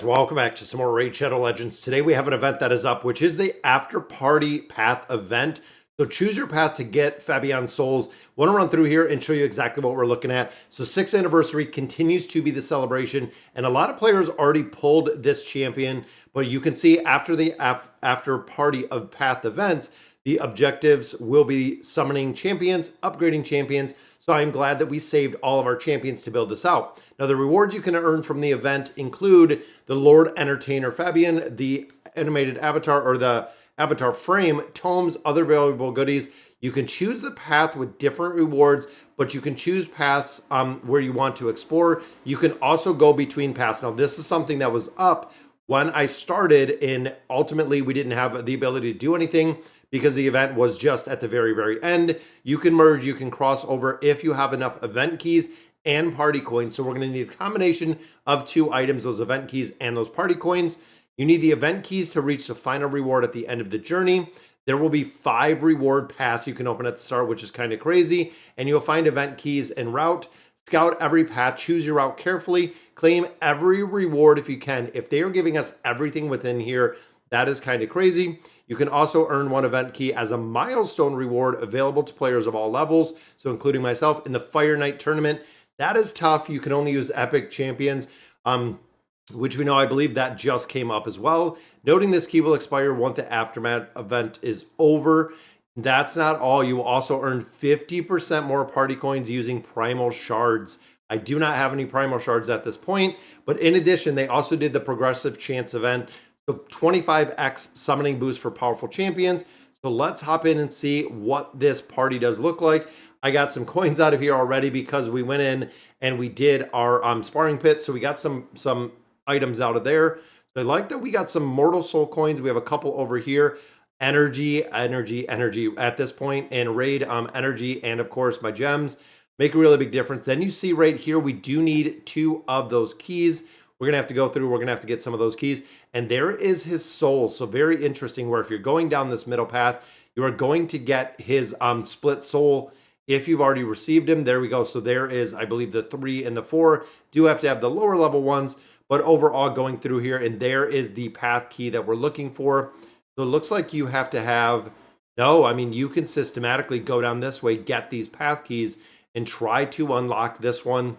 welcome back to some more Raid Shadow Legends. Today we have an event that is up, which is the After Party Path event. So choose your path to get Fabian Souls. Want to run through here and show you exactly what we're looking at. So 6th anniversary continues to be the celebration, and a lot of players already pulled this champion, but you can see after the After Party of Path events, the objectives will be summoning champions, upgrading champions. So I'm glad that we saved all of our champions to build this out. Now, the rewards you can earn from the event include the Lord Entertainer Fabian, the animated avatar or the avatar frame, tomes, other valuable goodies. You can choose the path with different rewards, but you can choose paths where you want to explore. You can also go between paths. Now, this is something that was up when I started, and ultimately we didn't have the ability to do anything because the event was just at the very, very end. You can merge, you can cross over if you have enough event keys and party coins. So we're going to need a combination of 2 items, those event keys and those party coins. You need the event keys to reach the final reward at the end of the journey. There will be 5 reward paths you can open at the start, which is kind of crazy. And you'll find event keys en route. Scout every path, choose your route carefully, claim every reward if you can. If they are giving us everything within here, that is kind of crazy. You can also earn 1 event key as a milestone reward available to players of all levels, so including myself in the Fire Knight tournament. That is tough. You can only use epic champions, which we know, I believe that just came up as well. Noting this key will expire once the Aftermath event is over. That's not all. You will also earn 50% more party coins using primal shards. I do not have any primal shards at this point, but in addition, they also did the progressive chance event. So 25x summoning boost for powerful champions. So let's hop in and see what this party does look like. I got some coins out of here already because we went in and we did our sparring pit. So we got some items out of there. So I like that we got some Mortal Soul coins. We have a couple over here. Energy at this point, and raid energy, and of course my gems make a really big difference. Then you see right here, we do need 2 of those keys. We're gonna have to go through, we're gonna have to get some of those keys. And there is his soul. So very interesting, where if you're going down this middle path, you are going to get his split soul if you've already received him. There we go. So there is, I believe, the 3 and the 4 do have to have the lower level ones, but overall going through here, and there is the path key that we're looking for. So it looks like you have to have, no, I mean, you can systematically go down this way, get these path keys, and try to unlock this one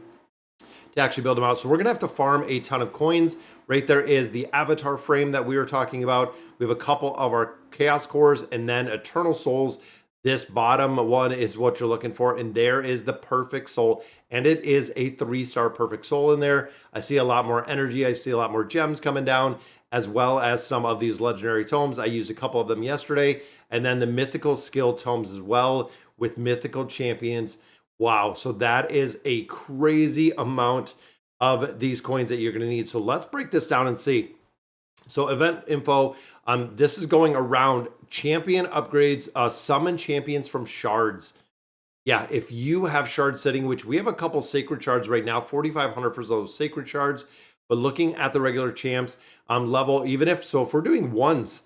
to actually build them out. So we're gonna have to farm a ton of coins. Right there is the avatar frame that we were talking about. We have a couple of our chaos cores and then eternal souls. This bottom one is what you're looking for, and there is the perfect soul, and it is a 3-star perfect soul in there. I see a lot more energy, I see a lot more gems coming down, as well as some of these legendary tomes. I used a couple of them yesterday, and then the mythical skill tomes as well with mythical champions. Wow, so that is a crazy amount of these coins that you're going to need. So let's break this down and see. So event info, this is going around champion upgrades, summon champions from shards. Yeah, if you have shards sitting, which we have a couple sacred shards right now, 4,500 for those sacred shards, but looking at the regular champs level, even if we're doing ones,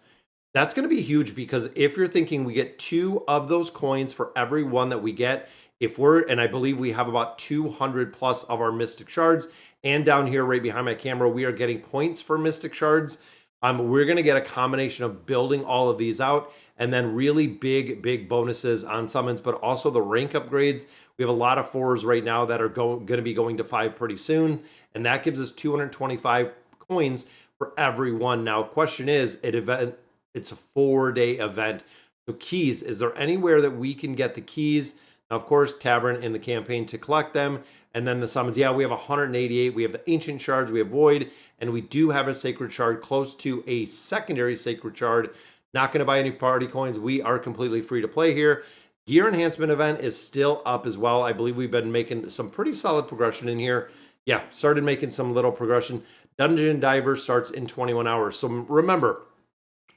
that's going to be huge, because if you're thinking we get 2 of those coins for every 1 that we get, and I believe we have about 200 plus of our mystic shards, and down here right behind my camera, we are getting points for mystic shards. We're going to get a combination of building all of these out, and then really big bonuses on summons, but also the rank upgrades. We have a lot of 4s right now that are going to be going to 5 pretty soon, and that gives us 225 coins for every 1. Now, question is, it's a 4-day event. So keys, is there anywhere that we can get the keys? Now, of course, tavern in the campaign to collect them. And then the summons, yeah, we have 188. We have the ancient shards, we have void, and we do have a sacred shard close to a secondary sacred shard. Not going to buy any party coins. We are completely free to play here. Gear enhancement event is still up as well. I believe we've been making some pretty solid progression in here. Yeah, started making some little progression. Dungeon Diver starts in 21 hours. So remember,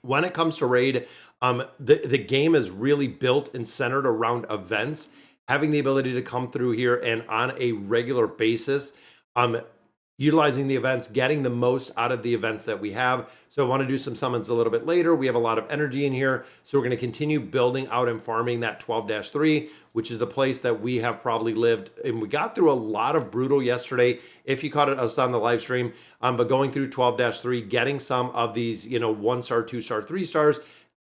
when it comes to raid, the game is really built and centered around events. Having the ability to come through here and on a regular basis, utilizing the events, getting the most out of the events that we have. So I want to do some summons a little bit later. We have a lot of energy in here. So we're going to continue building out and farming that 12-3, which is the place that we have probably lived. And we got through a lot of brutal yesterday, if you caught us on the live stream. But going through 12-3, getting some of these, 1-star, 2-star, 3-stars,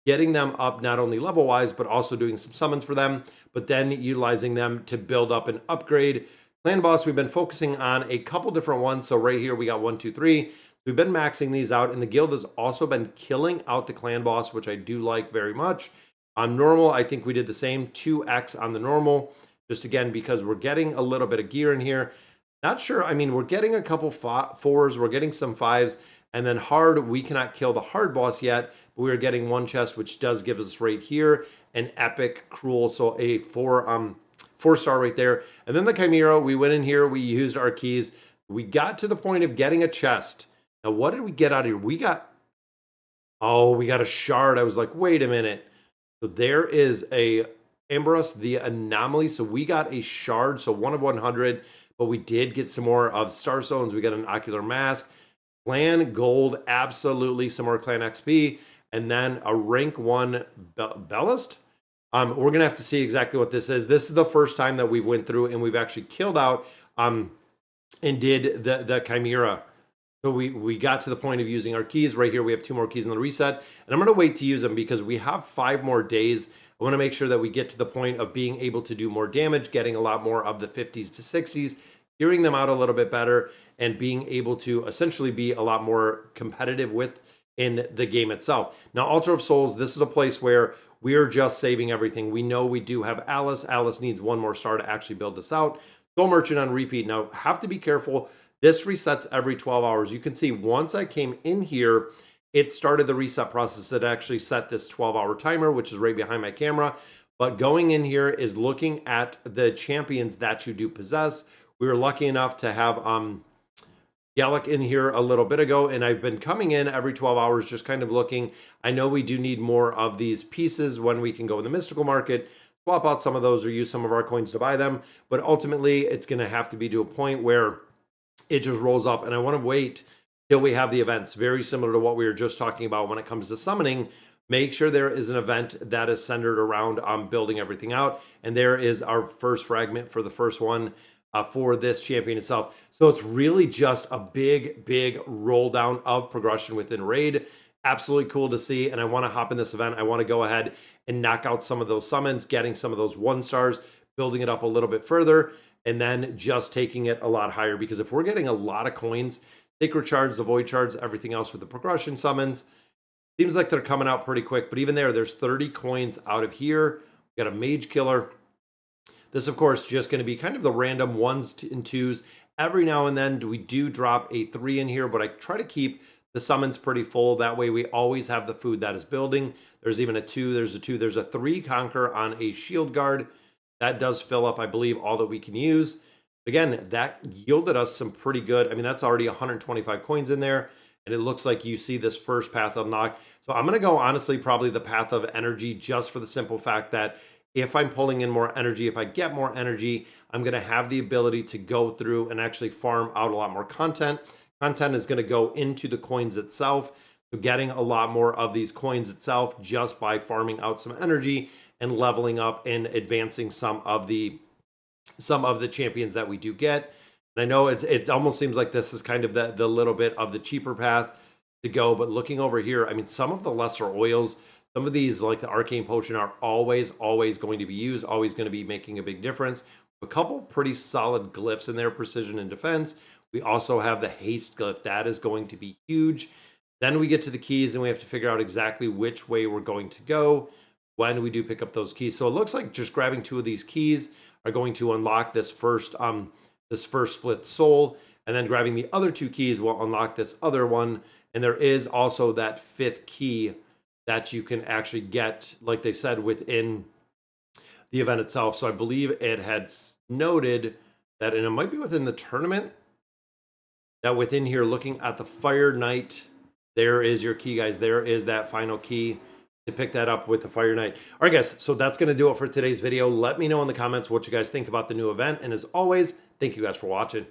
getting them up not only level wise, but also doing some summons for them, but then utilizing them to build up and upgrade. Clan boss, we've been focusing on a couple different ones. So right here, we got 1, 2, 3. We've been maxing these out, and the guild has also been killing out the clan boss, which I do like very much. On normal, I think we did the same, 2x on the normal, just again, because we're getting a little bit of gear in here. Not sure, I mean, we're getting a couple 4s, we're getting some 5s, and then hard, we cannot kill the hard boss yet, but we are getting 1 chest, which does give us right here an epic cruel, so a 4-star right there. And then the Chimera, we went in here, we used our keys. We got to the point of getting a chest. Now, what did we get out of here? We got a shard. I was like, wait a minute. So there is a Ambrose, the anomaly. So we got a shard, so 1 of 100, but we did get some more of Star Stones. We got an Ocular Mask, Clan Gold, absolutely some more Clan XP, and then a rank 1 Ballast. We're going to have to see exactly what this is. This is the first time that we've went through and we've actually killed out and did the Chimera. So we got to the point of using our keys. Right here, we have 2 more keys in the reset. And I'm going to wait to use them because we have 5 more days. I want to make sure that we get to the point of being able to do more damage, getting a lot more of the 50s to 60s, hearing them out a little bit better, and being able to essentially be a lot more competitive in the game itself. Now, Altar of Souls, this is a place where we are just saving everything. We know we do have Alice. Alice needs 1 more star to actually build this out. Soul Merchant on repeat. Now, have to be careful. This resets every 12 hours. You can see once I came in here, it started the reset process. It actually set this 12-hour timer, which is right behind my camera. But going in here is looking at the champions that you do possess. We were lucky enough to have Gallic in here a little bit ago, and I've been coming in every 12 hours just kind of looking. I know we do need more of these pieces when we can go in the mystical market, swap out some of those or use some of our coins to buy them, but ultimately it's going to have to be to a point where it just rolls up, and I want to wait till we have the events. Very similar to what we were just talking about when it comes to summoning. Make sure there is an event that is centered around building everything out, and there is our first fragment for the first one for this champion itself. So it's really just a big roll down of progression within Raid. Absolutely cool to see, and I want to hop in this event. I want to go ahead and knock out some of those summons, getting some of those 1-stars, building it up a little bit further, and then just taking it a lot higher. Because if we're getting a lot of coins, Sacred Shards, the Void Shards, everything else with the progression summons, seems like they're coming out pretty quick. But even there's 30 coins out of here. We got a Mage Killer. This, of course, just going to be kind of the random 1s and 2s. Every now and then we do drop a 3 in here, but I try to keep the summons pretty full. That way we always have the food that is building. There's even a 2, there's a 2, there's a 3 Conquer on a Shield Guard. That does fill up, I believe, all that we can use. Again, that yielded us some pretty good, I mean, that's already 125 coins in there, and it looks like you see this first path unlocked. So I'm going to go, honestly, probably the path of energy, just for the simple fact that if I'm pulling in more energy, if I get more energy, I'm going to have the ability to go through and actually farm out a lot more content. Content is going to go into the coins itself. So getting a lot more of these coins itself just by farming out some energy and leveling up and advancing some of the champions that we do get. And I know it almost seems like this is kind of the little bit of the cheaper path to go, but looking over here, I mean, some of the lesser oils, some of these, like the Arcane Potion, are always going to be used, always going to be making a big difference. A couple pretty solid glyphs in there, precision and defense. We also have the haste glyph. That is going to be huge. Then we get to the keys and we have to figure out exactly which way we're going to go when we do pick up those keys. So it looks like just grabbing 2 of these keys are going to unlock this first split soul, and then grabbing the other 2 keys will unlock this other one. And there is also that 5th key that you can actually get, like they said, within the event itself. So I believe it had noted that, and it might be within the tournament, that within here, looking at the Fire Knight, there is your key, guys. There is that final key to pick that up with the Fire Knight. All right, guys, so that's going to do it for today's video. Let me know in the comments what you guys think about the new event. And as always, thank you guys for watching.